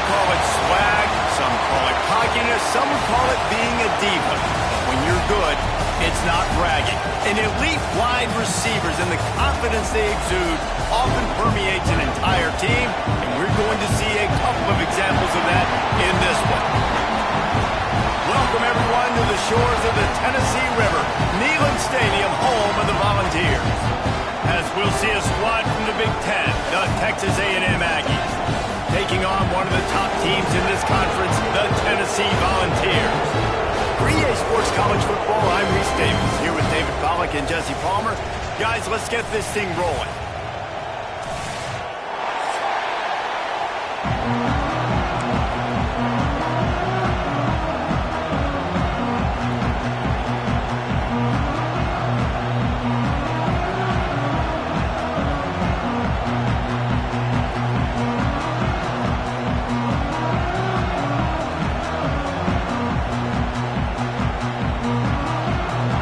call it swag, some call it cockiness, some would call it being a diva. But when you're good, it's not bragging. And elite wide receivers and the confidence they exude often permeates an entire team, and we're going to see a couple of examples of that in this one. Welcome, everyone, to the shores of the Tennessee River, Neyland Stadium, home of the Volunteers. As we'll see a squad from the Big Ten, the Texas A&M Aggies, taking on one of the top teams in this conference, the Tennessee Volunteers. For EA Sports College Football, I'm Reese Davis, here with David Pollack and Jesse Palmer. Guys, let's get this thing rolling.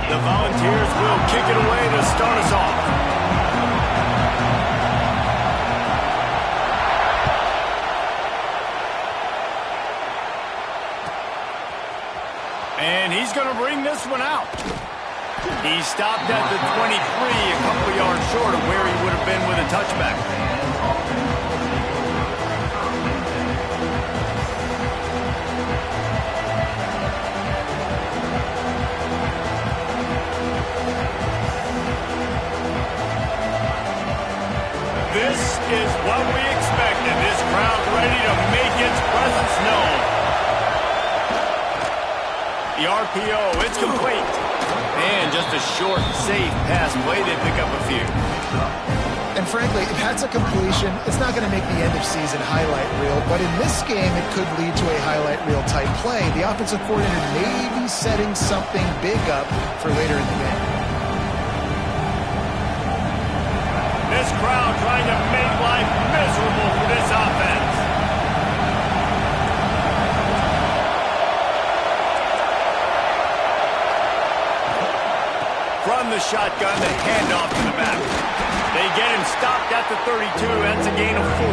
The Volunteers will kick it away to start us off. And he's going to bring this one out. He stopped at the 23, a couple yards short of where he would have been with a touchback. This is what we expected. This crowd ready to make its presence known. The RPO, it's complete. And just a short, safe pass play. They pick up a few. And frankly, if that's a completion, it's not going to make the end-of-season highlight reel. But in this game, it could lead to a highlight reel type play. The offensive coordinator may be setting something big up for later in the game. This crowd trying to make life miserable for this offense. From the shotgun, the handoff to the back. They get him stopped at the 32. That's a gain of 4.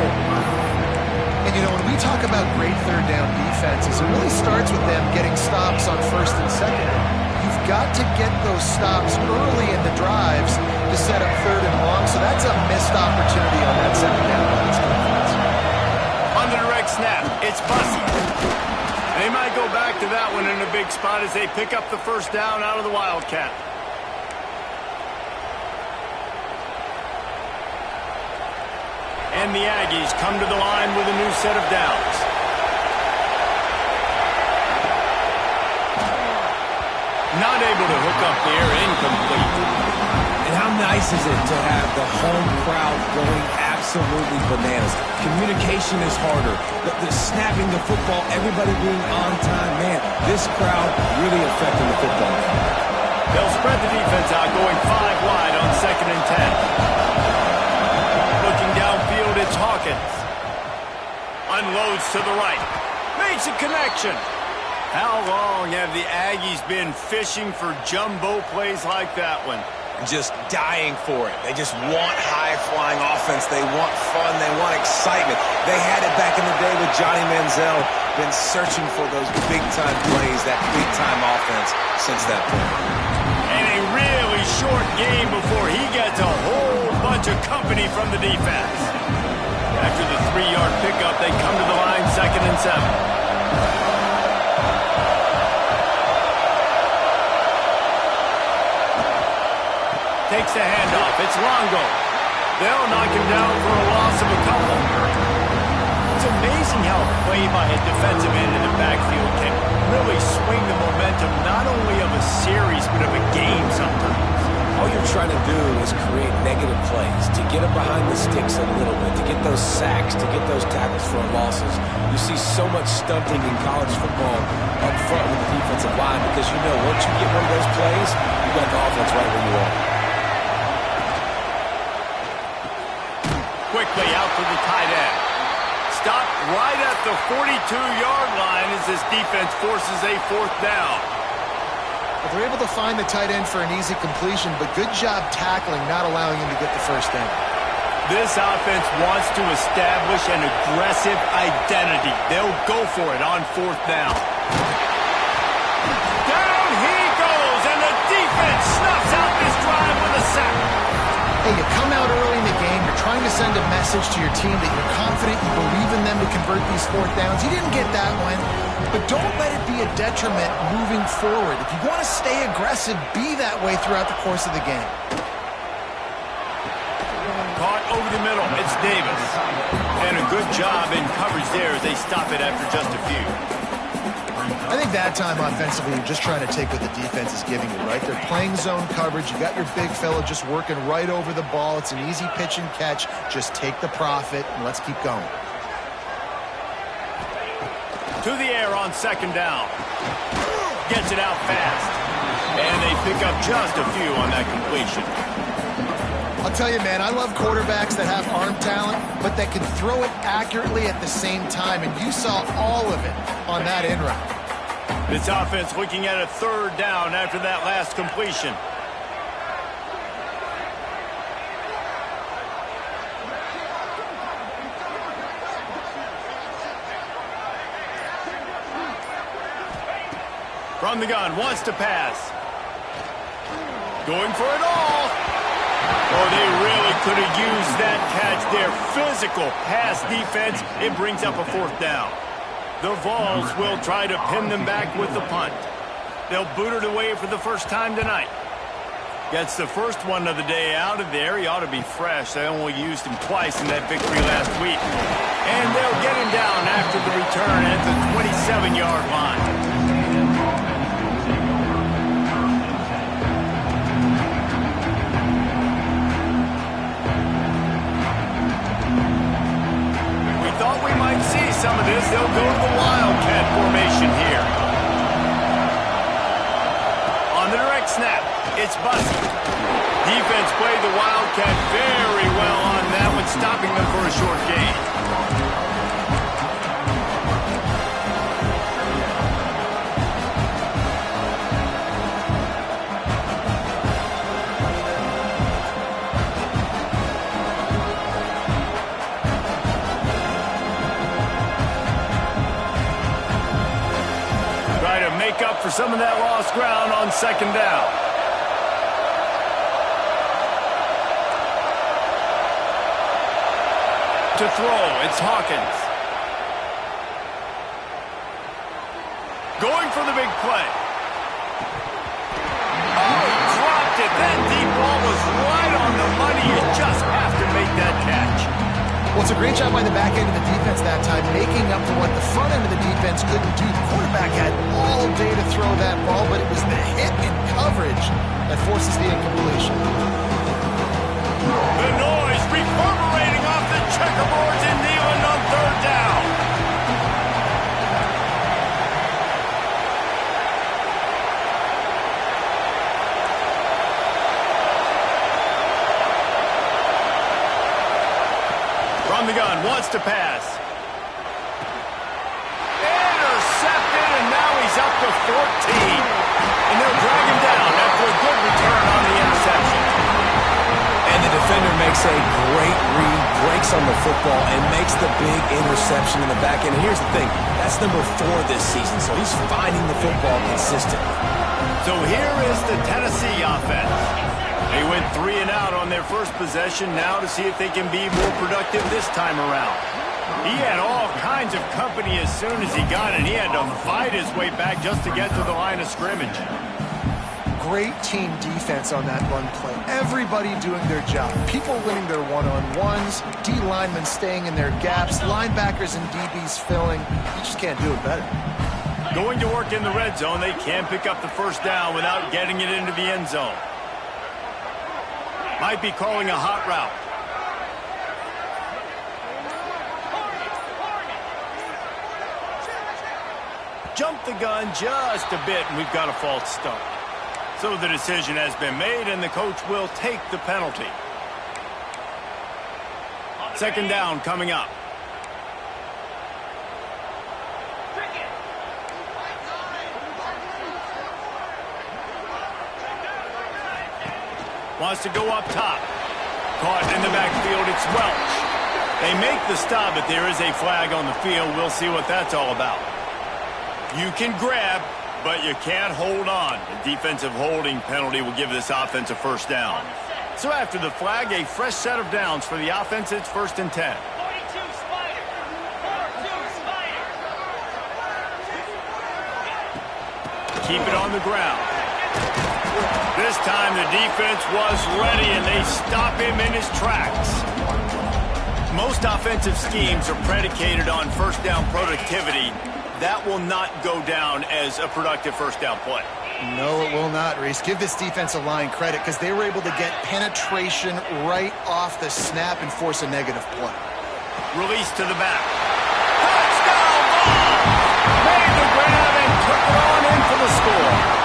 And, you know, when we talk about great third down defenses, it really starts with them getting stops on first and second. You've got to get those stops early in the drives to set up third and long, so that's a missed opportunity on that second down by this defense. On the direct snap, it's Bussey. They might go back to that one in a big spot as they pick up the first down out of the Wildcat. And the Aggies come to the line with a new set of downs. Not able to hook up there, incomplete. And how nice is it to have the home crowd going absolutely bananas? Communication is harder. The snapping the football, everybody being on time. Man, this crowd really affecting the football. They'll spread the defense out, going 5 wide on 2nd and 10. Looking downfield, it's Hawkins. Unloads to the right. Makes a connection. How long have the Aggies been fishing for jumbo plays like that one? Just dying for it. They just want high-flying offense. They want fun. They want excitement. They had it back in the day with Johnny Manziel. Been searching for those big-time plays, that big-time offense since that point. And a really short game before he gets a whole bunch of company from the defense. After the 3-yard pickup, they come to the line 2nd and 7. Takes the handoff. It's Longo. They'll knock him down for a loss of a couple. It's amazing how a play by a defensive end in the backfield can really swing the momentum not only of a series but of a game sometimes. All you're trying to do is create negative plays, to get them behind the sticks a little bit, to get those sacks, to get those tackles for losses. You see so much stunting in college football up front with the defensive line because you know once you get one of those plays, you got the offense right where you are. Quickly out to the tight end. Stopped right at the 42-yard line as this defense forces a 4th down. Well, they're able to find the tight end for an easy completion, but good job tackling, not allowing him to get the first down. This offense wants to establish an aggressive identity. They'll go for it on 4th down. Down he goes, and the defense snuffs out this drive with a sack. Hey, you come out early in the game, you're trying to send a message to your team that you're confident, you believe in them to convert these 4th downs. You didn't get that one, but don't let it be a detriment moving forward. If you want to stay aggressive, be that way throughout the course of the game. Caught over the middle, it's Davis. And a good job in coverage there as they stop it after just a few. I think that time offensively, you're just trying to take what the defense is giving you, right? They're playing zone coverage. You got your big fella just working right over the ball. It's an easy pitch and catch. Just take the profit and let's keep going. To the air on 2nd down. Gets it out fast. And they pick up just a few on that completion. I'll tell you, man, I love quarterbacks that have arm talent, but that can throw it accurately at the same time, and you saw all of it on that in route. This offense looking at a 3rd down after that last completion. From the gun, wants to pass. Going for it all. Oh, they really could have used that catch there. Physical pass defense. It brings up a 4th down. The Vols will try to pin them back with the punt. They'll boot it away for the first time tonight. Gets the first one of the day out of there. He ought to be fresh. They only used him twice in that victory last week. And they'll get him down after the return at the 27-yard line. Some of this, they'll go to the Wildcat formation here. On the direct snap, it's Bussey. Defense played the Wildcat very well on that one, stopping them for a short gain. Make up for some of that lost ground on 2nd down. To throw, it's Hawkins. Going for the big play. Oh, he dropped it. That deep ball was right on the money. You just have to make that catch. Well, it's a great job by the back end of the defense that time, making up for what the front end of the defense couldn't do. The quarterback had all day to throw that ball, but it was the hit in coverage that forces the incompletion. The noise reverberating off the checkerboards in Neyland on 3rd down. From the gun, wants to pass. Intercepted, and now he's up to 14. And they'll drag him down after a good return on the interception. And the defender makes a great read, breaks on the football, and makes the big interception in the back end. And here's the thing, that's number 4 this season, so he's finding the football consistently. So here is the Tennessee offense. They went 3 and out on their first possession, now to see if they can be more productive this time around. He had all kinds of company as soon as he got it. He had to fight his way back just to get to the line of scrimmage. Great team defense on that run play. Everybody doing their job. People winning their one-on-ones, D linemen staying in their gaps, linebackers and DBs filling. You just can't do it better. Going to work in the red zone, they can pick up the first down without getting it into the end zone. Might be calling a hot route. Jump the gun just a bit, and we've got a false start. So the decision has been made, and the coach will take the penalty. 2nd down coming up. Wants to go up top. Caught in the backfield. backfield, it's Welch. They make the stop, but there is a flag on the field. We'll see what that's all about. You can grab, but you can't hold on. The defensive holding penalty will give this offense a first down. So after the flag, a fresh set of downs for the offense. It's 1st and 10. Keep it on the ground. This time the defense was ready, and they stop him in his tracks. Most offensive schemes are predicated on first down productivity. That will not go down as a productive first down play. No, it will not, Reese. Give this defensive line credit because they were able to get penetration right off the snap and force a negative play. Release to the back. Touchdown ball! Made the grab and took it on in for the score.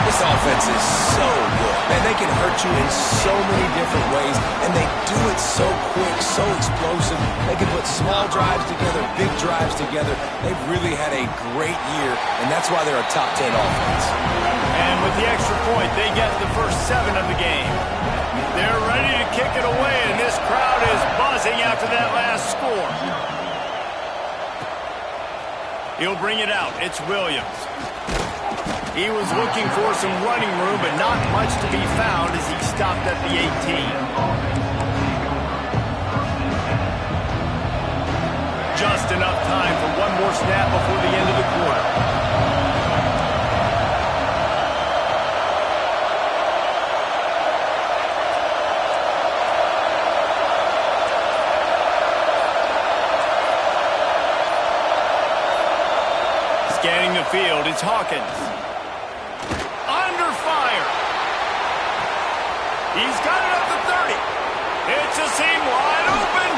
This offense is so good. Man, they can hurt you in so many different ways, and they do it so quick, so explosive. They can put small drives together, big drives together. They've really had a great year, and that's why they're a top 10 offense. And with the extra point, they get the first 7 of the game. They're ready to kick it away, and this crowd is buzzing after that last score. He'll bring it out. It's Williams. He was looking for some running room, but not much to be found as he stopped at the 18. Just enough time for one more snap before the end of the quarter. Scanning the field, it's Hawkins. Under fire. He's got it up to 30. It's a seam wide open,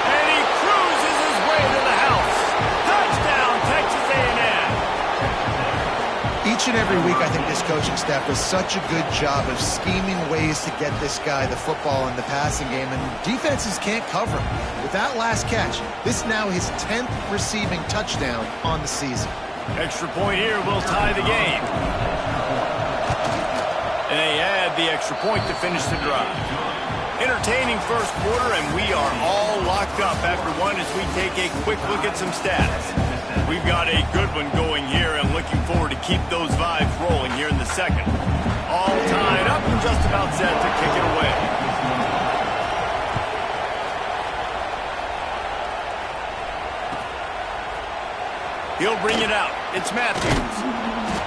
and he cruises his way to the house. Touchdown, Texas A&M. Each and every week, I think this coaching staff does such a good job of scheming ways to get this guy the football in the passing game, and defenses can't cover him. With that last catch, this is now his 10th receiving touchdown on the season. Extra point here will tie the game. And they add the extra point to finish the drive. Entertaining first quarter, and we are all locked up after one as we take a quick look at some stats. We've got a good one going here, and looking forward to keep those vibes rolling here in the second. All tied up and just about set to kick it away. He'll bring it out. It's Matthews.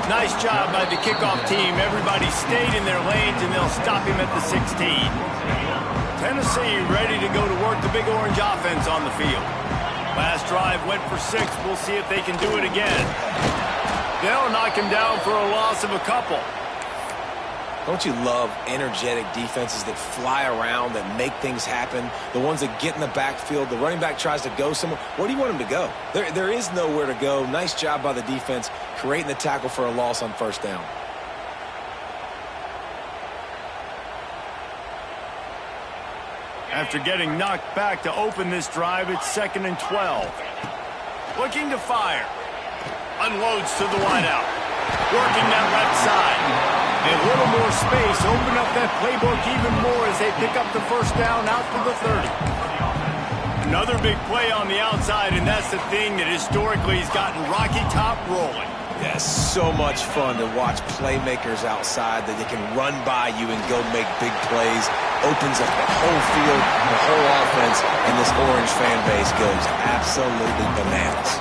Nice job by the kickoff team. Everybody stayed in their lanes, and they'll stop him at the 16. Tennessee ready to go to work the Big Orange offense on the field. Last drive went for 6. We'll see if they can do it again. They'll knock him down for a loss of a couple. Don't you love energetic defenses that fly around, that make things happen? The ones that get in the backfield, the running back tries to go somewhere. Where do you want him to go? There is nowhere to go. Nice job by the defense, creating the tackle for a loss on first down. After getting knocked back to open this drive, it's 2nd and 12. Looking to fire. Unloads to the wideout. Working that left side. A little more space, open up that playbook even more as they pick up the first down out to the 30. Another big play on the outside, and that's the thing that historically has gotten Rocky Top rolling. Yeah, so much fun to watch playmakers outside that they can run by you and go make big plays. Opens up the whole field, the whole offense, and this Orange fan base goes absolutely bananas.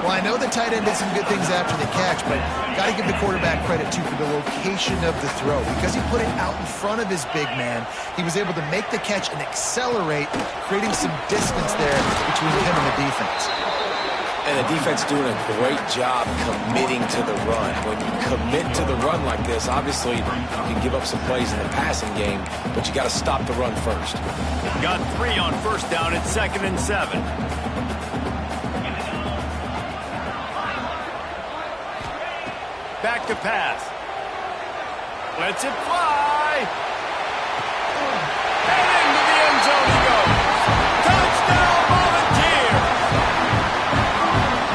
Well, I know the tight end did some good things after the catch, but got to give the quarterback credit, too, for the location of the throw. Because he put it out in front of his big man, he was able to make the catch and accelerate, creating some distance there between him and the defense. And the defense doing a great job committing to the run. When you commit to the run like this, obviously you can give up some plays in the passing game, but you got to stop the run first. Got 3 on first down. It's 2nd and 7. Back to pass. Lets it fly. And into the end zone he goes. Touchdown, Volunteer!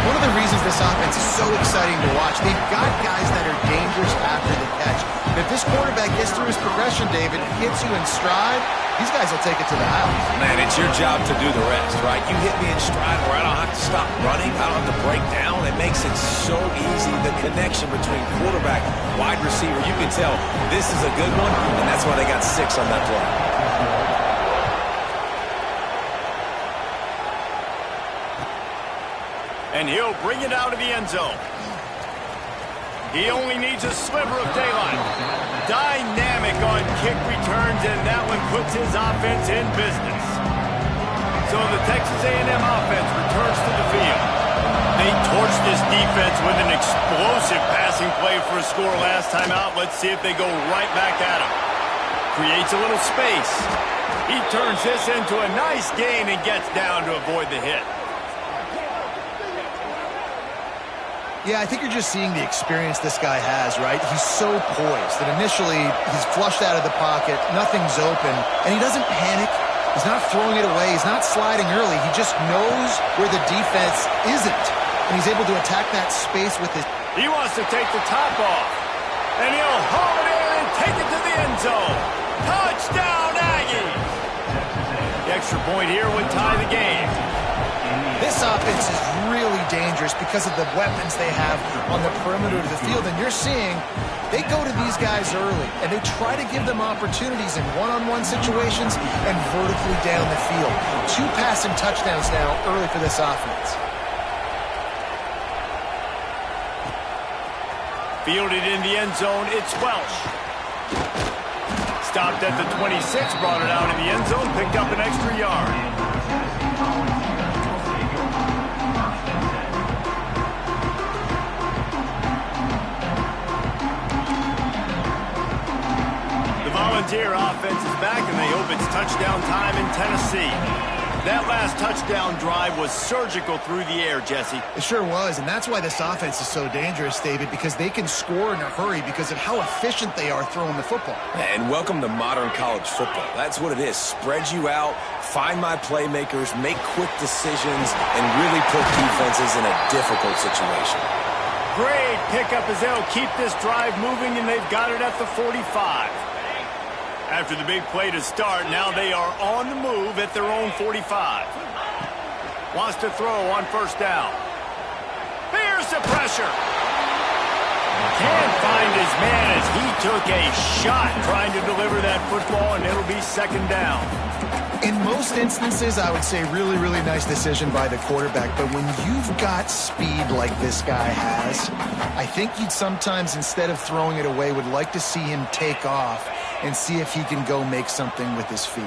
One of the reasons this offense is so exciting to watch, they've got guys that are dangerous after the catch. if this quarterback gets through his progression, David, hits you in stride, these guys will take it to the house. Man, it's your job to do the rest, right? You hit me in stride where I don't have to stop running. I don't have to break down. It makes it so easy. The connection between quarterback, wide receiver, you can tell this is a good one, and that's why they got 6 on that play. And he'll bring it out of the end zone. He only needs a sliver of daylight. Dynamic on kick returns, and that one puts his offense in business. So the Texas A&M offense returns to the field. They torched this defense with an explosive passing play for a score last time out. Let's see if they go right back at him. Creates a little space. He turns this into a nice gain and gets down to avoid the hit. Yeah, I think you're just seeing the experience this guy has, right? He's so poised that initially he's flushed out of the pocket, nothing's open, and he doesn't panic. He's not throwing it away. He's not sliding early. He just knows where the defense isn't, and he's able to attack that space with his... He wants to take the top off, and he'll haul it in and take it to the end zone. Touchdown, Aggies! The extra point here would tie the game. This offense is really dangerous because of the weapons they have on the perimeter of the field. And you're seeing they go to these guys early, and they try to give them opportunities in one-on-one situations and vertically down the field. 2 passing touchdowns now early for this offense. Fielded in the end zone, it's Welsh. Stopped at the 26, brought it out in the end zone, picked up an extra yard. Volunteer offense is back, and they hope it's touchdown time in Tennessee. That last touchdown drive was surgical through the air, Jesse. It sure was, and that's why this offense is so dangerous, David, because they can score in a hurry because of how efficient they are throwing the football. And welcome to modern college football. That's what it is. Spread you out, find my playmakers, make quick decisions, and really put defenses in a difficult situation. Great pickup as they'll keep this drive moving, and they've got it at the 45. After the big play to start, now they are on the move at their own 45. Wants to throw on first down. Here's the pressure. Can't find his man as he took a shot trying to deliver that football, and it'll be second down. In most instances, I would say really, really nice decision by the quarterback. But when you've got speed like this guy has, I think you'd sometimes, instead of throwing it away, would like to see him take off and see if he can go make something with his feet.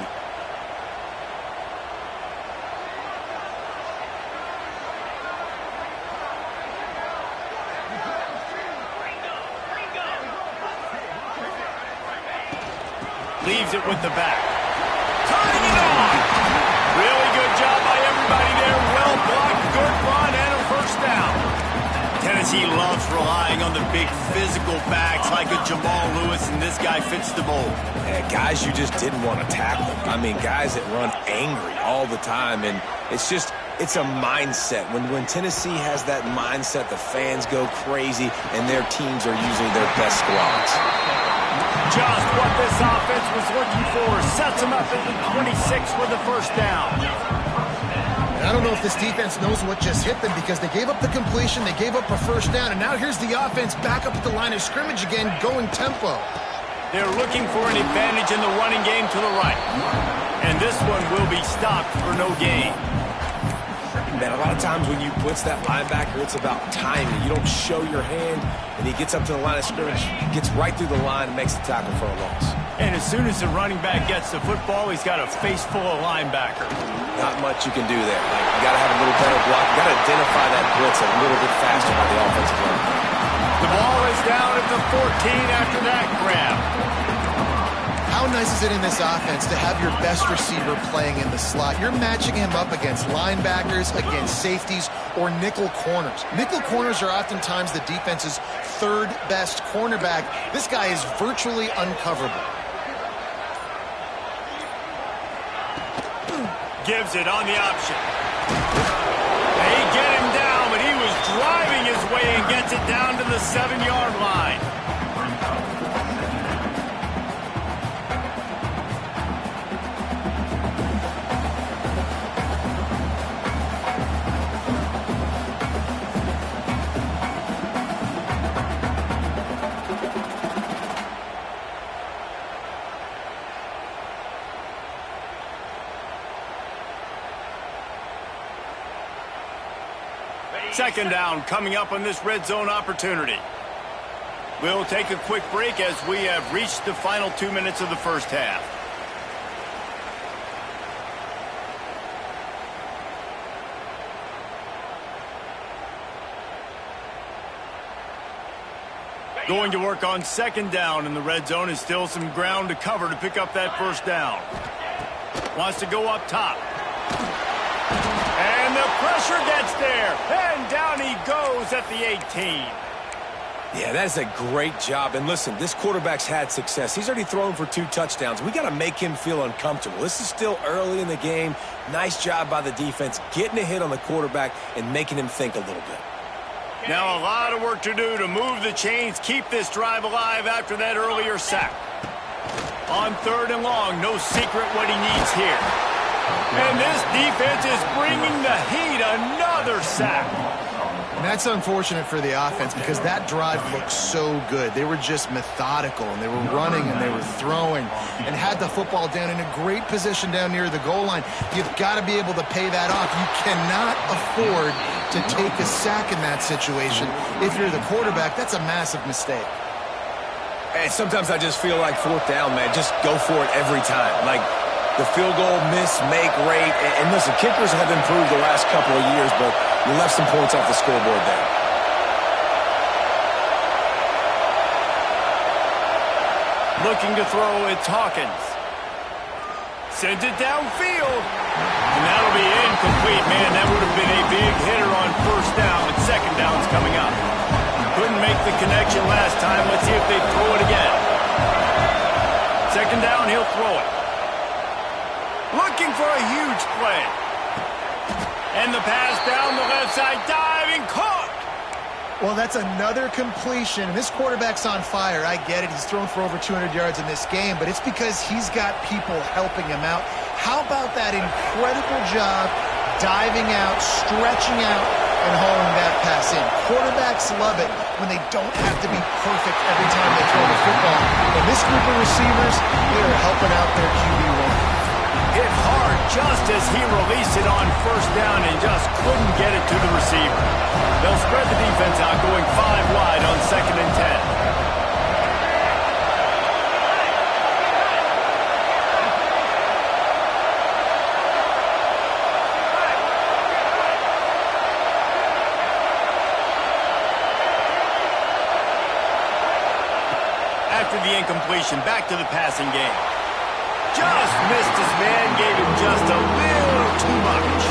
Leaves it with the back. Turning it on. Really good job by everybody there. Well blocked, good run, and a first down. Tennessee loves relying on the big physical backs like a Jamal Lewis, and this guy fits the mold. Yeah, guys you just didn't want to tackle. I mean, guys that run angry all the time, and it's a mindset. When Tennessee has that mindset, the fans go crazy, and their teams are usually their best squads. Just what this offense was looking for. Sets him up at the 26 with the first down. I don't know if this defense knows what just hit them because they gave up the completion, they gave up a first down, and now here's the offense back up at the line of scrimmage again, going tempo. They're looking for an advantage in the running game to the right. And this one will be stopped for no gain. Man, a lot of times when you blitz that linebacker, it's about timing. You don't show your hand, and he gets up to the line of scrimmage, gets right through the line, and makes the tackle for a loss. And as soon as the running back gets the football, he's got a face full of linebacker. Not much you can do there. You got to have a little better block. You got to identify that blitz a little bit faster by the offensive line. The ball is down at the 14 after that grab. How nice is it in this offense to have your best receiver playing in the slot? You're matching him up against linebackers, against safeties, or nickel corners. Nickel corners are oftentimes the defense's third best cornerback. This guy is virtually uncoverable. Gives it on the option. They get him down, but he was driving his way and gets it down to the 7-yard line. Second down coming up on this red zone opportunity. We'll take a quick break as we have reached the final 2 minutes of the first half. Going to work on second down in the red zone is still some ground to cover to pick up that first down. Wants to go up top. And the pressure gets there. And down he goes at the 18. Yeah, that's a great job. And listen, this quarterback's had success. He's already thrown for 2 touchdowns. We got to make him feel uncomfortable. This is still early in the game. Nice job by the defense, getting a hit on the quarterback and making him think a little bit. Now a lot of work to do to move the chains, keep this drive alive after that earlier sack. On third and long, no secret what he needs here. And this defense is bringing the heat, another sack. And that's unfortunate for the offense because that drive looked so good. They were just methodical, and they were running, and they were throwing, and had the football down in a great position down near the goal line. You've got to be able to pay that off. You cannot afford to take a sack in that situation. If you're the quarterback, that's a massive mistake. And sometimes I just feel like fourth down, man, just go for it every time. Like the field goal miss-make rate. And listen, kickers have improved the last couple of years, but you left some points off the scoreboard there. Looking to throw, it's Hawkins. Sends it downfield. And that'll be incomplete, man. That would have been a big hitter on first down, and second down's coming up. Couldn't make the connection last time. Let's see if they throw it again. Second down, he'll throw it. Looking for a huge play. And the pass down the left side, diving, caught. Well, that's another completion. This quarterback's on fire. I get it. He's thrown for over 200 yards in this game, but it's because he's got people helping him out. How about that incredible job diving out, stretching out, and hauling that pass in? Quarterbacks love it when they don't have to be perfect every time they throw the football. And this group of receivers, they are helping out their QB1. Hit hard just as he released it on first down and just couldn't get it to the receiver. They'll spread the defense out, going 5 wide on second and 10. After the incompletion, back to the passing game. Just missed his man, gave him just a little too much.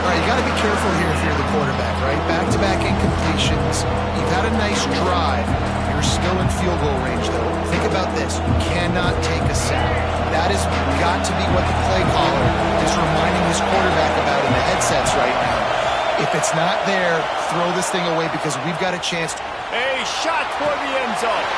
All right, you got to be careful here if you're the quarterback, right? Back-to-back incompletions. You've had a nice drive. You're still in field goal range, though. Think about this. You cannot take a sack. That has got to be what the play caller is reminding his quarterback about in the headsets right now. If it's not there, throw this thing away because we've got a chance. A shot for the end zone.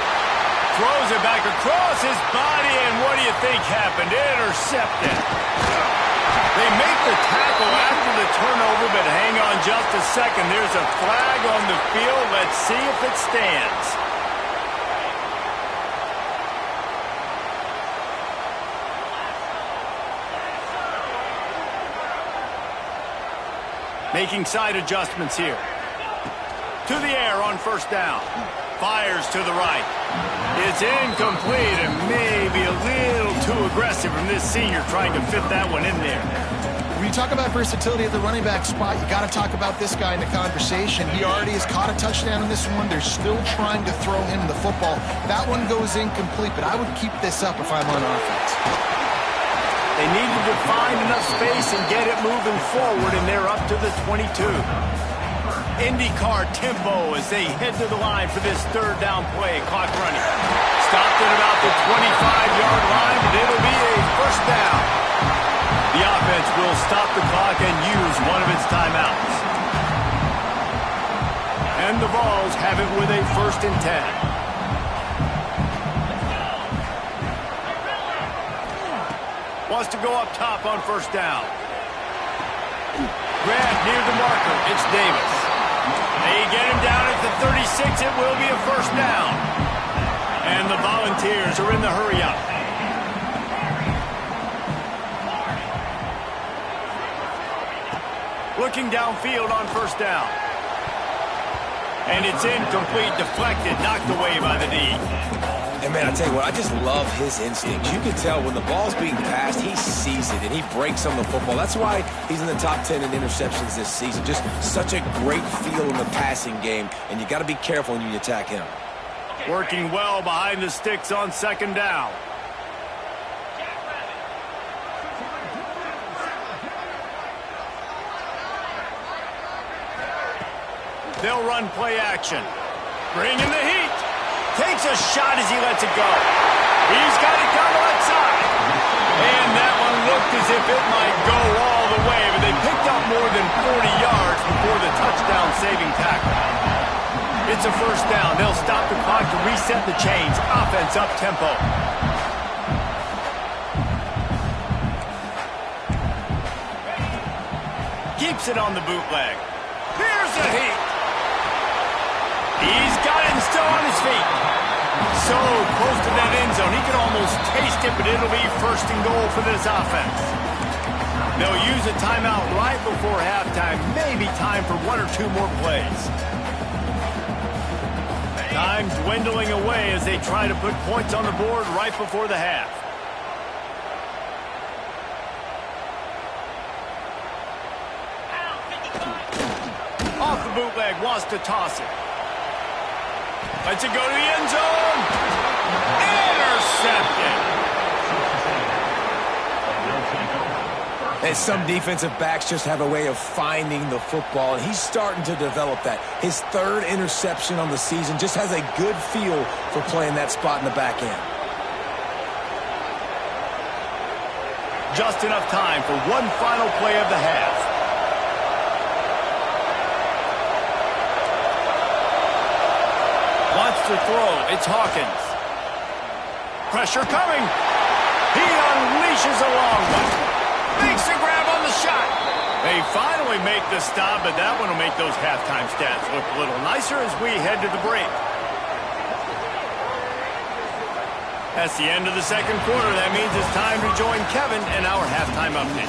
Throws it back across his body, and what do you think happened? Intercepted. They make the tackle after the turnover, but hang on just a second. There's a flag on the field. Let's see if it stands. Making side adjustments here. To the air on first down. Fires to the right. It's incomplete and maybe a little too aggressive from this senior trying to fit that one in there. When you talk about versatility at the running back spot, you got to talk about this guy in the conversation. He already has caught a touchdown in this one. They're still trying to throw him the football. That one goes incomplete, but I would keep this up if I'm on offense. They needed to find enough space and get it moving forward, and they're up to the 22. IndyCar tempo as they head to the line for this third down play. Clock running. Stopped at about the 25-yard line, but it'll be a first down. The offense will stop the clock and use one of its timeouts. And the Vols have it with a first and 10. Wants to go up top on first down. Grab near the marker. It's Davis. They get him down at the 36. It will be a first down. And the Volunteers are in the hurry-up. Looking downfield on first down. And it's incomplete, deflected, knocked away by the D. And, man, I tell you what, I just love his instincts. You can tell when the ball's being passed, he sees it, and he breaks on the football. That's why he's in the top 10 in interceptions this season. Just such a great feel in the passing game, and you got to be careful when you attack him. Working well behind the sticks on second down. They'll run play action. Bring in the heat. Takes a shot as he lets it go. He's got it down the left side. And that one looked as if it might go all the way, but they picked up more than 40 yards before the touchdown-saving tackle. It's a first down. They'll stop the clock to reset the chains. Offense up-tempo. Keeps it on the bootleg. Here's the heat. He's got it and still on his feet. So close to that end zone. He can almost taste it, but it'll be first and goal for this offense. They'll use a timeout right before halftime. Maybe time for one or two more plays. Time dwindling away as they try to put points on the board right before the half. Off the bootleg, wants to toss it. Lets it go to the end zone. Intercepted. And some defensive backs just have a way of finding the football, and he's starting to develop that. His third interception on the season, just has a good feel for playing that spot in the back end. Just enough time for one final play of the half. Wants to throw. It's Hawkins. Pressure coming. He unleashes a long one. Makes the grab on the shot. They finally make the stop, but that one will make those halftime stats look a little nicer as we head to the break. That's the end of the second quarter. That means it's time to join Kevin and our halftime update.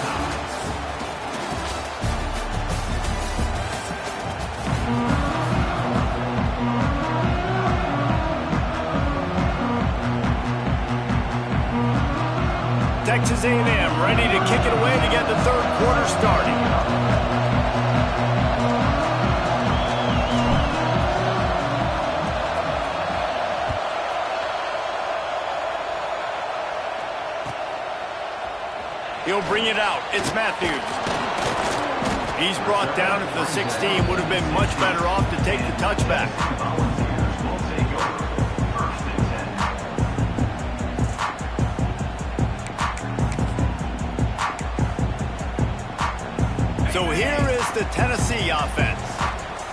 Texas A&M ready to kick it away to get the third quarter starting. He'll bring it out. It's Matthews. He's brought down at the 16. Would have been much better off to take the touchback. So here is the Tennessee offense.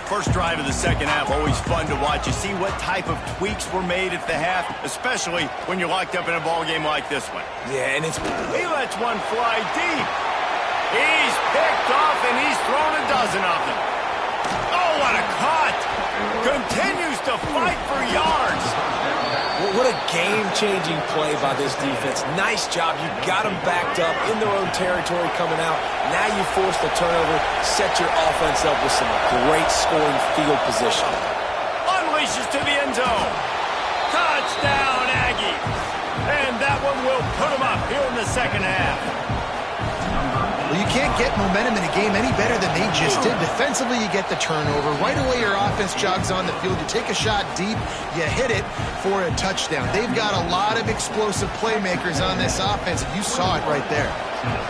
First drive of the second half, always fun to watch. You see what type of tweaks were made at the half, especially when you're locked up in a ball game like this one. Yeah, and he lets one fly deep. He's picked off, and he's thrown a dozen of them. Oh, what a cut! Continues to fight for yards. What a game-changing play by this defense. Nice job. You got them backed up in their own territory coming out. Now you force the turnover, set your offense up with some great scoring field position. Unleashes to the end zone. Touchdown, Aggie. And that one will put them up here in the second half. Well, you can't get momentum in a game any better than they just did. Defensively, you get the turnover. Right away, your offense jogs on the field. You take a shot deep, you hit it for a touchdown. They've got a lot of explosive playmakers on this offense, and you saw it right there.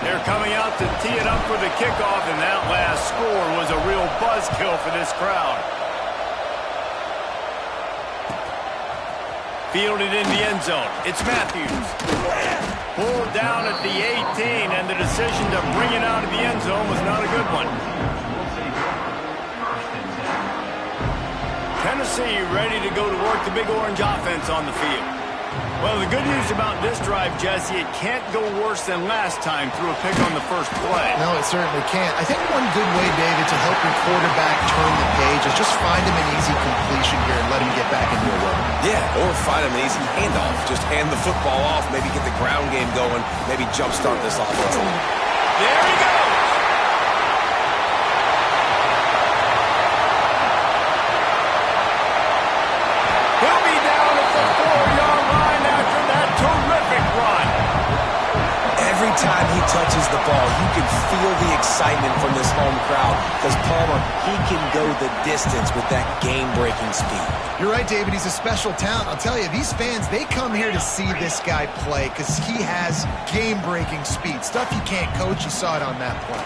They're coming out to tee it up for the kickoff, and that last score was a real buzzkill for this crowd. Fielded in the end zone. It's Matthews. Pulled down at the 18, and the decision to bring it out of the end zone was not a good one. Tennessee ready to go to work the Big Orange offense on the field. Well, the good news about this drive, Jesse, it can't go worse than last time through a pick on the first play. No, it certainly can't. I think one good way, David, to help your quarterback turn the page is just find him an easy completion here and let him get back into a run. Yeah, or find him an easy handoff. Just hand the football off, maybe get the ground game going, maybe jumpstart this offense. There he goes. time he touches the ball, you can feel the excitement from this home crowd because Palmer, he can go the distance with that game-breaking speed. You're right, David. He's a special talent. I'll tell you, these fans, they come here to see this guy play because he has game-breaking speed. Stuff you can't coach. You saw it on that play.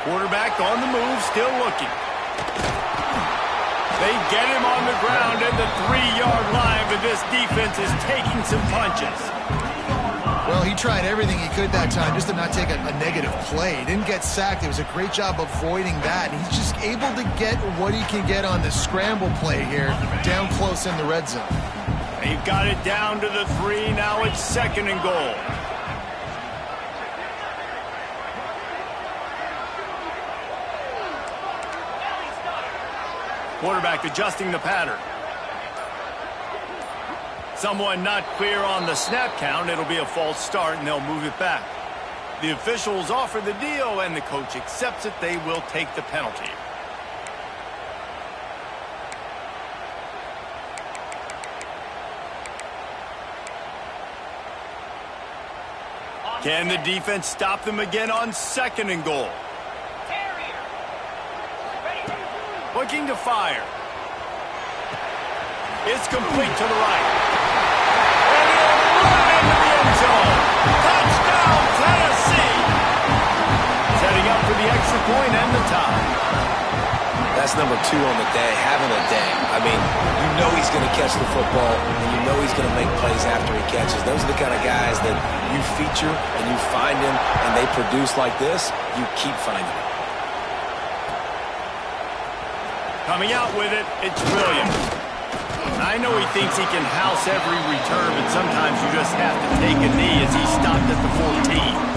Quarterback on the move, still looking. They get him on the ground at the 3-yard line, but this defense is taking some punches. Well, he tried everything he could that time just to not take a negative play. He didn't get sacked. It was a great job avoiding that. And he's just able to get what he can get on the scramble play here, down close in the red zone. They've got it down to the 3. Now it's 2nd and goal. Quarterback adjusting the pattern. Someone not clear on the snap count. It'll be a false start, and they'll move it back. The officials offer the deal, and the coach accepts it. They will take the penalty. Can the defense stop them again on 2nd and goal? Looking to fire. It's complete to the right. And he'll run into the end zone. Touchdown, Tennessee. Setting up for the extra point and the tie. That's number 2 on the day, having a day. I mean, you know he's going to catch the football, and you know he's going to make plays after he catches. Those are the kind of guys that you feature and you find him, and they produce like this, you keep finding him. Coming out with it, it's Williams. I know he thinks he can house every return, but sometimes you just have to take a knee as he stopped at the 14.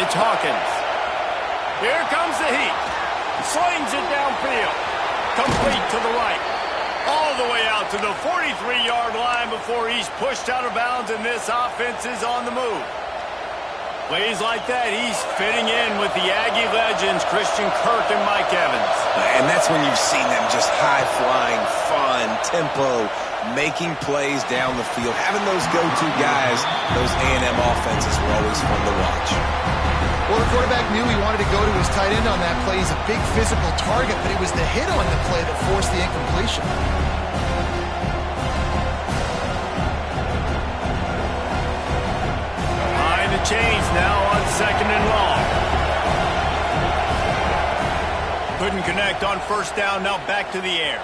Hawkins. Here comes the heat. Slings it downfield. Complete to the right. All the way out to the 43-yard line before he's pushed out of bounds, and this offense is on the move. Plays like that, he's fitting in with the Aggie legends, Christian Kirk and Mike Evans. And that's when you've seen them just high-flying, fun, tempo, making plays down the field. Having those go-to guys, those A&M offenses were always fun to watch. Well, the quarterback knew he wanted to go to his tight end on that play. He's a big physical target, but it was the hit on the play that forced the incompletion. Behind the chains now on 2nd and long. Couldn't connect on 1st down, now back to the air.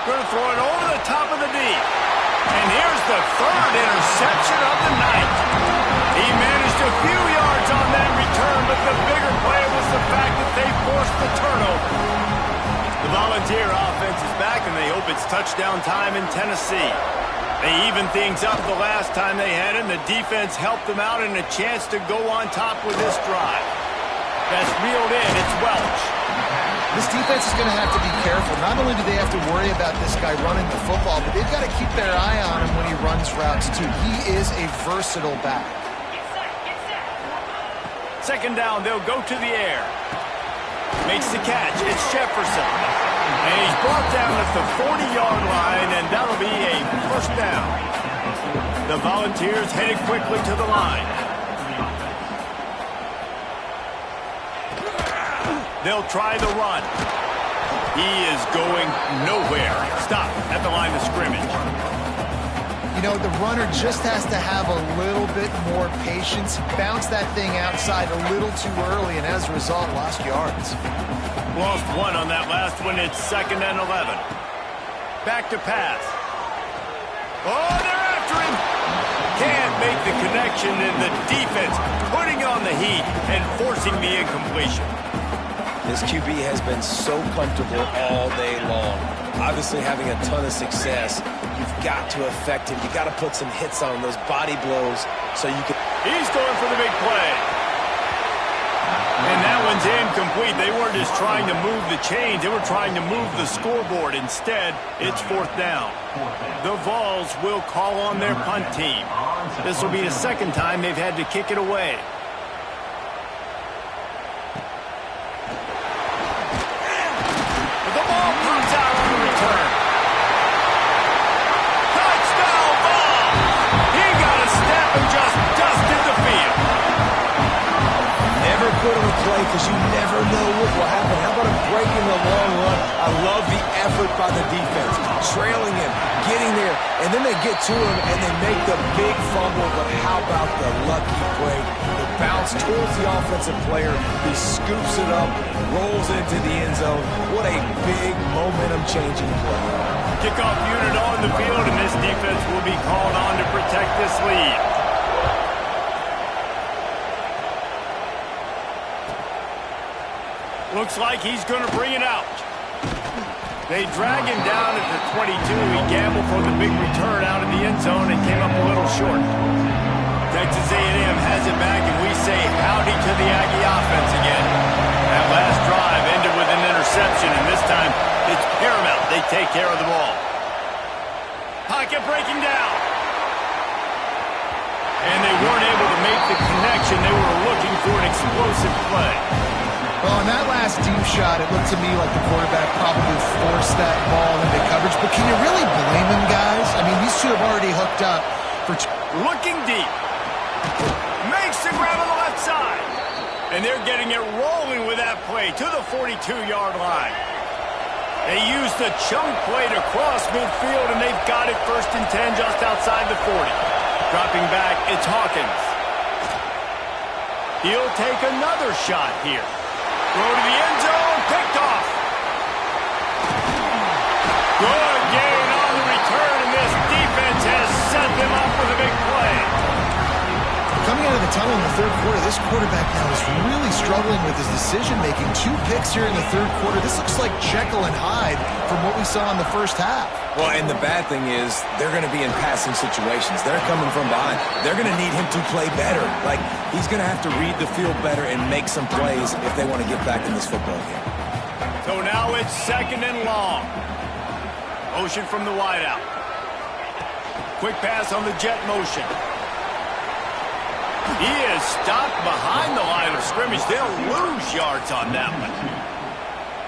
Going to throw it over the top of the knee. And here's the 3rd interception of the night. He managed a few yards on that return, but the bigger play was the fact that they forced the turnover. The Volunteer offense is back, and they hope it's touchdown time in Tennessee. They evened things up the last time they had it, and the defense helped them out and a chance to go on top with this drive. That's reeled in. It's Welch. This defense is going to have to be careful. Not only do they have to worry about this guy running the football, but they've got to keep their eye on him when he runs routes, too. He is a versatile back. 2nd down, they'll go to the air. Makes the catch. It's Jefferson. And he's brought down at the 40-yard line, and that'll be a 1st down. The Volunteers headed quickly to the line. They'll try the run. He is going nowhere. Stop at the line of scrimmage. You know, the runner just has to have a little bit more patience. Bounce that thing outside a little too early, and as a result, lost yards. Lost 1 on that last one. It's 2nd and 11. Back to pass. Oh, they're after him. Can't make the connection, and the defense putting on the heat and forcing the incompletion. This QB has been so comfortable all day long. Obviously having a ton of success. You've got to affect him. You've got to put some hits on him, those body blows, so you can... He's going for the big play. And that one's incomplete. They weren't just trying to move the chains. They were trying to move the scoreboard. Instead, it's 4th down. The Vols will call on their punt team. This will be the second time they've had to kick it away. But the ball pops out on the return. Touchdown ball! He got a step and just dusted the field. Never put on a play because you never know what will happen. How about a break in the long run? I love the effort by the defense. Trailing him, getting there, and then they get to him and they make the big fumble. But how about the lucky break? The bounce towards the offensive player. He scoops it up, rolls into the end zone. What a big momentum-changing play. Kickoff unit on the field, and this defense will be called on to protect this lead. Looks like he's going to bring it out. They drag him down at the 22. He gambled for the big return out of the end zone and came up a little short. Texas A&M has it back, and we say howdy to the Aggie offense again. That last drive ended with an interception, and this time it's paramount they take care of the ball. Pocket breaking down. And they weren't able to make the connection. They were looking for an explosive play. Well, on that last deep shot, it looked to me like the quarterback probably forced that ball into coverage. But can you really blame him, guys? I mean, these two have already hooked up for... Looking deep. Makes the grab on the left side. And they're getting it rolling with that play to the 42-yard line. They used the chunk play to cross midfield, and they've got it 1st and 10 just outside the 40. Dropping back, it's Hawkins. He'll take another shot here. Throw to the end zone, picked off. Good gain on the return, and this defense has set them up with a big play. Coming out of the tunnel in the 3rd quarter, this quarterback now is really struggling with his decision-making. 2 picks here in the 3rd quarter. This looks like Jekyll and Hyde from what we saw in the 1st half. Well, and the bad thing is they're going to be in passing situations. They're coming from behind. They're going to need him to play better. Like, he's going to have to read the field better and make some plays if they want to get back in this football game. So now it's 2nd and long. Motion from the wideout. Quick pass on the jet motion. He is stopped behind the line of scrimmage. They'll lose yards on that one.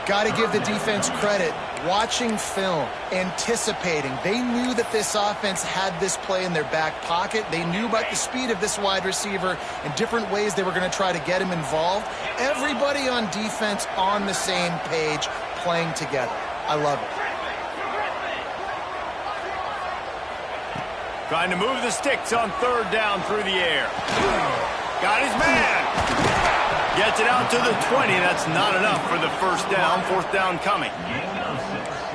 Got to give the defense credit. Watching film, anticipating. They knew that this offense had this play in their back pocket. They knew about the speed of this wide receiver and different ways they were going to try to get him involved. Everybody on defense on the same page, playing together. I love it. Trying to move the sticks on 3rd down through the air. Got his man. Gets it out to the 20. That's not enough for the 1st down. 4th down coming.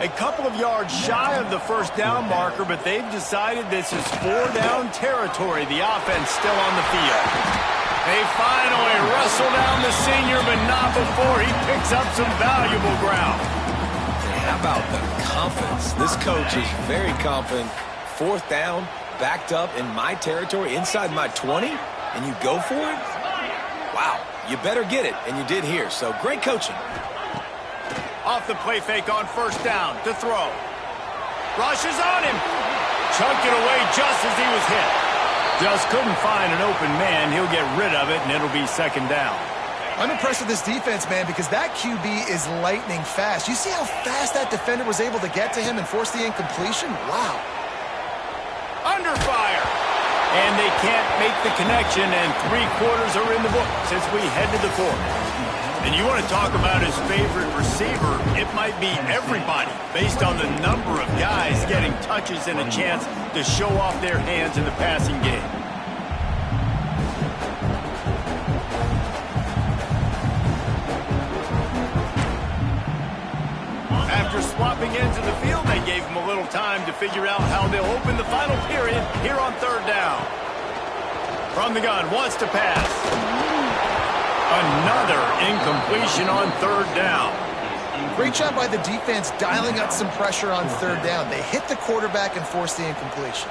A couple of yards shy of the 1st down marker, but they've decided this is 4-down territory. The offense still on the field. They finally wrestle down the senior, but not before he picks up some valuable ground. How about the confidence? This coach is very confident. 4th down, backed up in my territory, inside my 20, and you go for it? Wow, you better get it, and you did here, so great coaching. Off the play fake on 1st down to throw. Rushes on him. Chunked it away just as he was hit. Just couldn't find an open man. He'll get rid of it, and it'll be 2nd down. I'm impressed with this defense, man, because that QB is lightning fast. You see how fast that defender was able to get to him and force the incompletion? Wow. Under fire. And they can't make the connection, and 3 quarters are in the books as we head to the 4th. And you want to talk about his favorite receiver, it might be everybody, based on the number of guys getting touches and a chance to show off their hands in the passing game. After swapping ends of the field, they gave him a little time to figure out how they'll open the final period here on 3rd down. From the gun, wants to pass. Another incompletion on 3rd down. Great job by the defense dialing up some pressure on 3rd down. They hit the quarterback and forced the incompletion.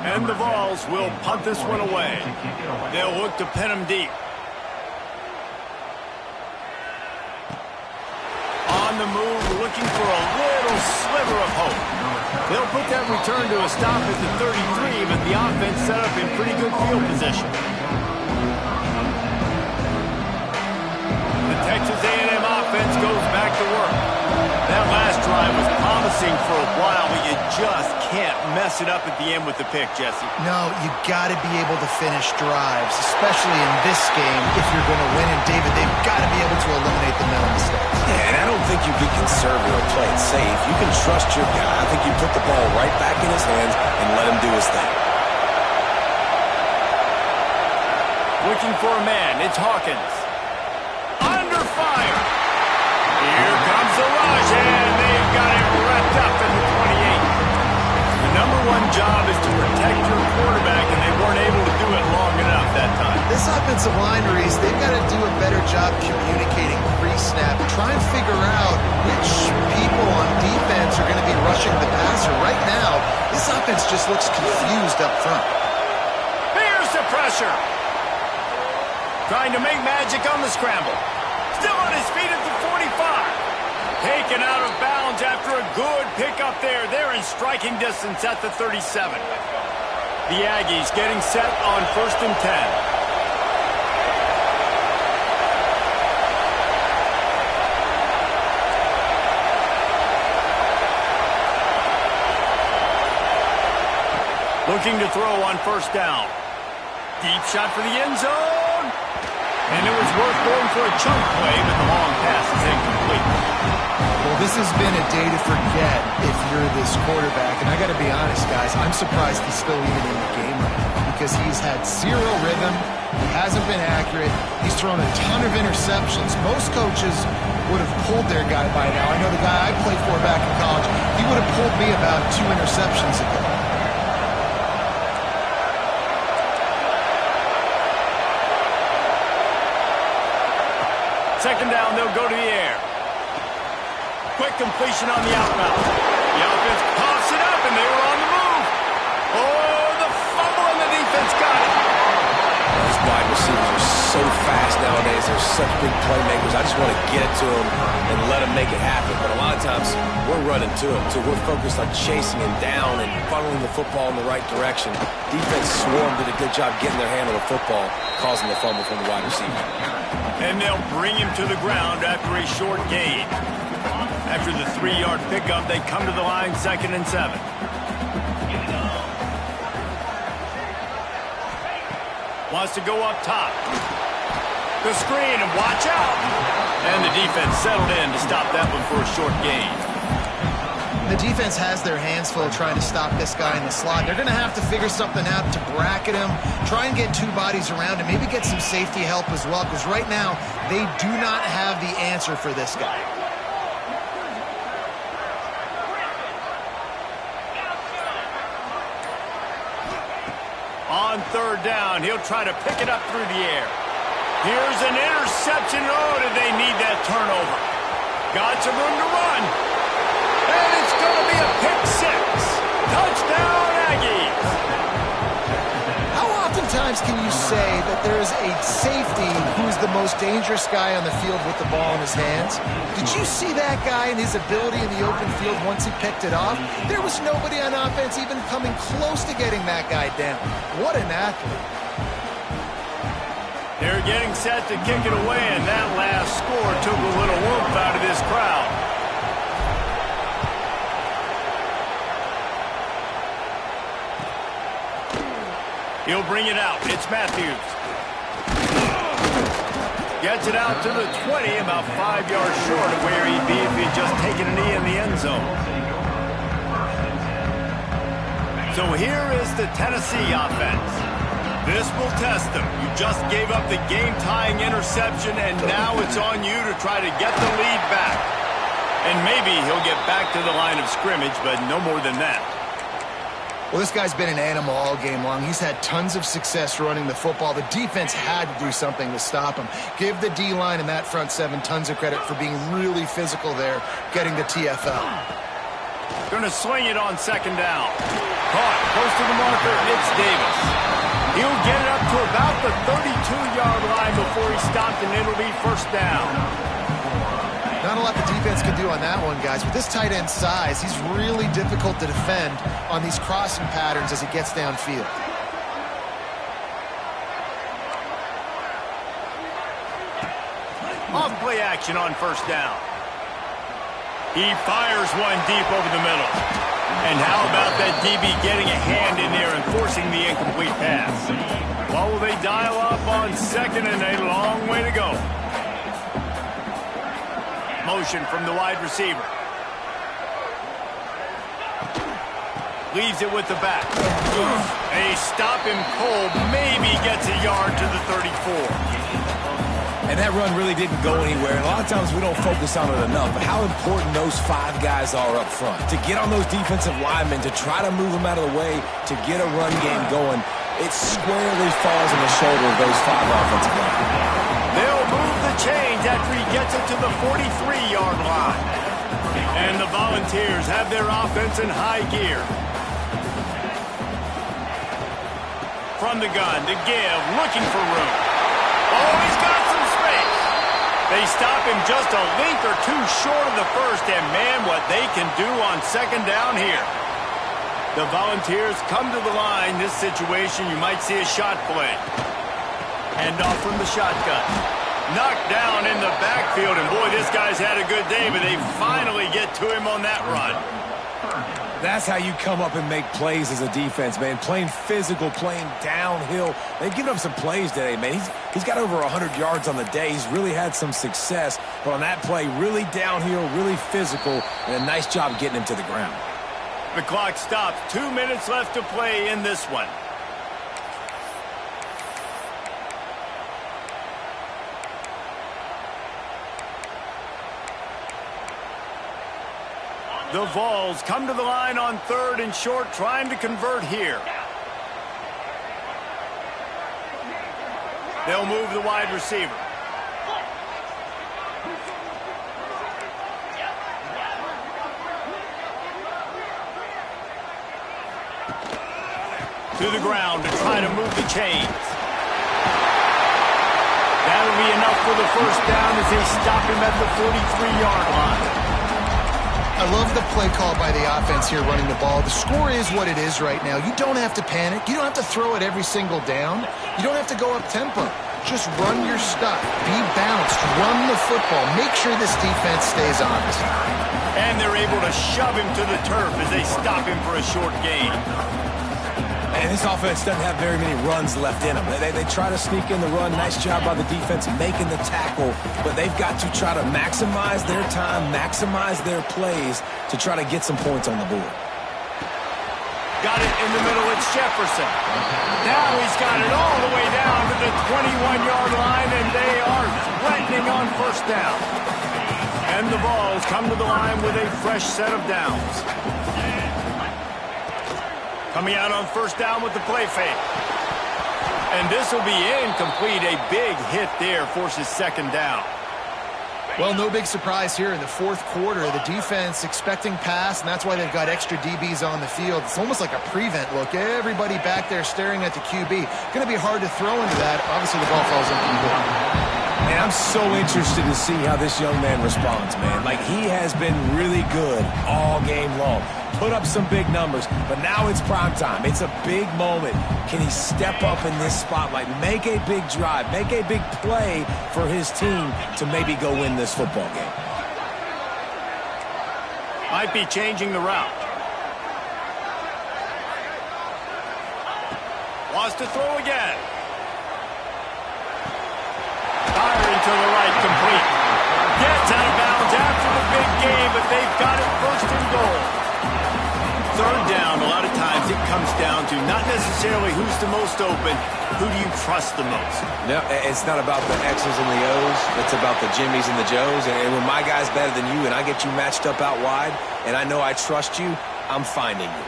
And the Vols will punt this one away. They'll look to pin him deep. On the move, looking for a little sliver of hope. They'll put that return to a stop at the 33, but the offense set up in pretty good field position. The Texas A&M offense goes back to work. That last drive was promising for a while, but you just can't mess it up at the end with the pick, Jesse. No, you got to be able to finish drives, especially in this game if you're going to win. And, David, they've got to be able to eliminate the mental mistakes. Yeah, and I don't think you get conservative or play it safe. You can trust your guy. I think you put the ball right back in his hands and let him do his thing. Looking for a man. It's Hawkins. Under fire. Here comes the rush, and they've got him wrapped up in the 28. The number one job is to protect your quarterback, and they weren't able to do it long enough that time. This offensive line, Reese, they've got to do a better job communicating pre-snap. Try and figure out which people on defense are going to be rushing the passer. Right now, this offense just looks confused up front. Here's the pressure. Trying to make magic on the scramble. Still on his feet at the 45. Taken out of bounds after a good pickup there. They're in striking distance at the 37. The Aggies getting set on 1st and 10. Looking to throw on 1st down. Deep shot for the end zone. And it was worth going for a chunk play, but the long pass is incomplete. Well, this has been a day to forget if you're this quarterback. And I got to be honest, guys, I'm surprised he's still even in the game right now because he's had zero rhythm. He hasn't been accurate. He's thrown a ton of interceptions. Most coaches would have pulled their guy by now. I know the guy I played for back in college, he would have pulled me about 2 interceptions ago. Second down, they'll go to the air. Quick completion on the outbound. The offense pops it up, and they were on the move. Oh, the fumble, and the defense got it. These wide receivers are so fast nowadays. They're such big playmakers. I just want to get it to them and let them make it happen. But a lot of times, we're running to them, too. We're focused on chasing him down and funneling the football in the right direction. Defense swarmed, did a good job getting their hand on the football, causing the fumble from the wide receiver. And they'll bring him to the ground after a short gain. After the 3-yard pickup, they come to the line 2nd and 7. Wants to go up top. The screen, and watch out. And the defense settled in to stop that one for a short gain. The defense has their hands full trying to stop this guy in the slot. They're going to have to figure something out to bracket him, try and get 2 bodies around him, maybe get some safety help as well, because right now they do not have the answer for this guy. On 3rd down, he'll try to pick it up through the air. Here's an interception. Oh, did they need that turnover? Got some room to run. And it's going to be a pick 6. Touchdown, Aggies. How oftentimes can you say that there's a safety who's the most dangerous guy on the field with the ball in his hands? Did you see that guy and his ability in the open field once he picked it off? There was nobody on offense even coming close to getting that guy down. What an athlete. They're getting set to kick it away, and that last score took a little whoop out of this crowd. He'll bring it out. It's Matthews. Gets it out to the 20, about 5 yards short of where he'd be if he'd just taken a knee in the end zone. So here is the Tennessee offense. This will test them. You just gave up the game-tying interception, and now it's on you to try to get the lead back. And maybe he'll get back to the line of scrimmage, but no more than that. Well, this guy's been an animal all game long. He's had tons of success running the football. The defense had to do something to stop him. Give the D-line and that front 7 tons of credit for being really physical there, getting the TFL. Going to swing it on 2nd down. Caught close to the marker. It's Davis. He'll get it up to about the 32-yard line before he stopped, and it'll be first down. Not a lot the defense can do on that one, guys. With this tight end size, he's really difficult to defend on these crossing patterns as he gets downfield. Off play action on first down. He fires one deep over the middle. And how about that DB getting a hand in there and forcing the incomplete pass? What will they dial up on second and a long way to go? Motion from the wide receiver. Leaves it with the back. They stop him cold. Maybe gets a yard to the 34. And that run really didn't go anywhere. And a lot of times we don't focus on it enough. But how important those 5 guys are up front. To get on those defensive linemen, to try to move them out of the way, to get a run game going, it squarely falls on the shoulder of those 5 offensive linemen. They'll move the chains after he gets it to the 43-yard line. And the Volunteers have their offense in high gear. From the gun to give, looking for room. Oh, he's got some space. They stop him just a length or two short of the first, and man, what they can do on second down here. The Volunteers come to the line. This situation, you might see a shot play. Hand off from the shotgun. Knocked down in the backfield, and boy, this guy's had a good day, but they finally get to him on that run. That's how you come up and make plays as a defense, man. Playing physical, playing downhill. They've given up some plays today, man. He's got over 100 yards on the day. He's really had some success. But on that play, really downhill, really physical, and a nice job getting him to the ground. The clock stops. 2 minutes left to play in this one. The Vols come to the line on 3rd and short, trying to convert here. They'll move the wide receiver. To the ground to try to move the chains. That'll be enough for the first down as they stop him at the 43-yard line. I love the play call by the offense here running the ball. The score is what it is right now. You don't have to panic. You don't have to throw it every single down. You don't have to go up tempo. Just run your stuff. Be balanced. Run the football. Make sure this defense stays honest. And they're able to shove him to the turf as they stop him for a short gain. And this offense doesn't have very many runs left in them. They try to sneak in the run. Nice job by the defense making the tackle. But they've got to try to maximize their time, maximize their plays to try to get some points on the board. Got it in the middle. It's Jefferson. Now he's got it all the way down to the 21-yard line, and they are threatening on first down. And the Vols come to the line with a fresh set of downs. Coming out on first down with the play fake. And this will be incomplete. A big hit there forces second down. Well, no big surprise here in the 4th quarter. The defense expecting pass, and that's why they've got extra DBs on the field. It's almost like a prevent look. Everybody back there staring at the QB. Going to be hard to throw into that. Obviously, the ball falls incomplete. Man, I'm so interested to see how this young man responds, man. Like, he has been really good all game long. Put up some big numbers, but now it's prime time. It's a big moment. Can he step up in this spotlight, make a big drive, make a big play for his team to maybe go win this football game? Might be changing the route. Wants to throw again. Firing to the right, complete. Gets out of bounds after the big game, but they've got it first and goal. Third down, a lot of times it comes down to not necessarily who's the most open, who do you trust the most? No, it's not about the X's and the O's. It's about the Jimmys and the Joes. And when my guy's better than you and I get you matched up out wide and I know I trust you, I'm finding you.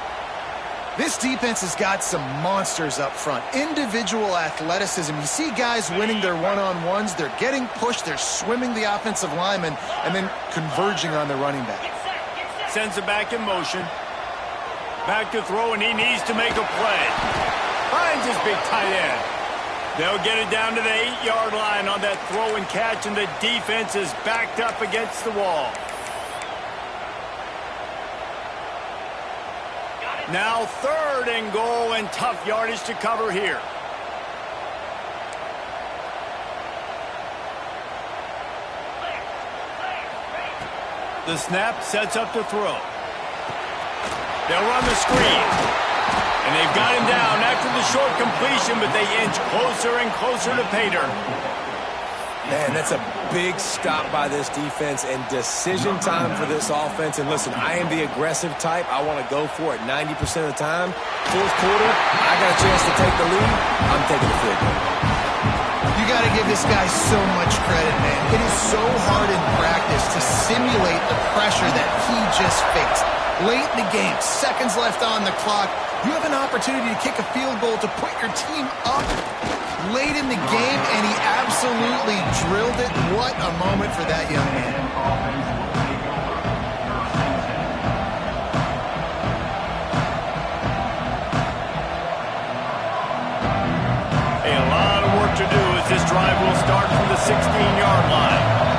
This defense has got some monsters up front. Individual athleticism. You see guys winning their one-on-ones. They're getting pushed. They're swimming the offensive lineman and then converging on the running back. Sends it back in motion. Back to throw, and he needs to make a play. Finds his big tight end. They'll get it down to the 8-yard line on that throw and catch, and the defense is backed up against the wall. Now 3rd and goal, and tough yardage to cover here. The snap sets up to throw. They'll run the screen. And they've got him down after the short completion, but they inch closer and closer to pay dirt. Man, that's a big stop by this defense and decision time for this offense. And listen, I am the aggressive type. I want to go for it 90% of the time. 4th quarter, I got a chance to take the lead. I'm taking the field goal. You got to give this guy so much credit, man. It is so hard in practice to simulate the pressure that he just faced. Late in the game, seconds left on the clock, you have an opportunity to kick a field goal to put your team up late in the game, and he absolutely drilled it. What a moment for that young man. A lot of work to do as this drive will start from the 16-yard line.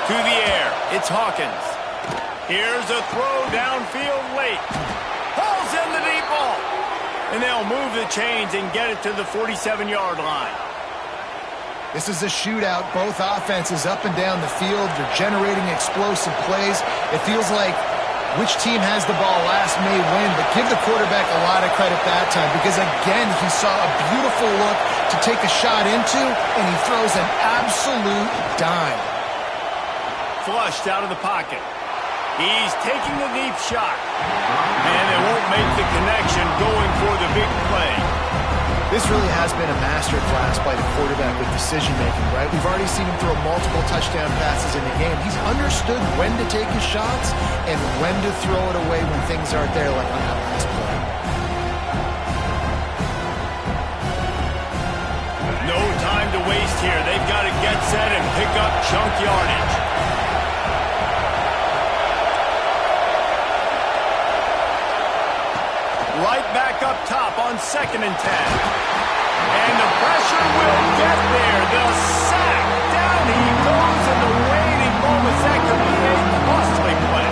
To the air, it's Hawkins. Here's a throw downfield late. Pulls in the deep ball. And they'll move the chains and get it to the 47-yard line. This is a shootout. Both offenses up and down the field. They're generating explosive plays. It feels like which team has the ball last may win, but give the quarterback a lot of credit that time because, again, he saw a beautiful look to take a shot into, and he throws an absolute dime. Flushed out of the pocket. He's taking the deep shot. And they won't make the connection going for the big play. This really has been a masterclass by the quarterback with decision-making, right? We've already seen him throw multiple touchdown passes in the game. He's understood when to take his shots and when to throw it away when things aren't there, like on that last play. No time to waste here. They've got to get set and pick up chunk yardage. Right back up top on 2nd and 10. And the pressure will get there. The sack. Down he goes in the waning moments. That could be a costly play.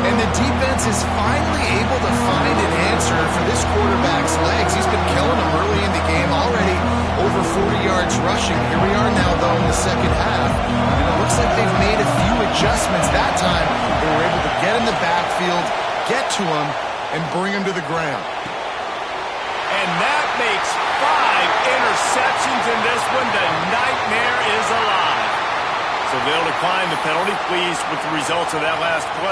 And the defense is finally able to find an answer for this quarterback's legs. He's been killing them early in the game, already over 40 yards rushing. Here we are now, though, in the second half. And it looks like they've made a few adjustments. That time, they were able to get in the backfield, get to him, and bring him to the ground. And that makes 5 interceptions in this one. The nightmare is alive. So they'll decline the penalty. Pleased with the results of that last play.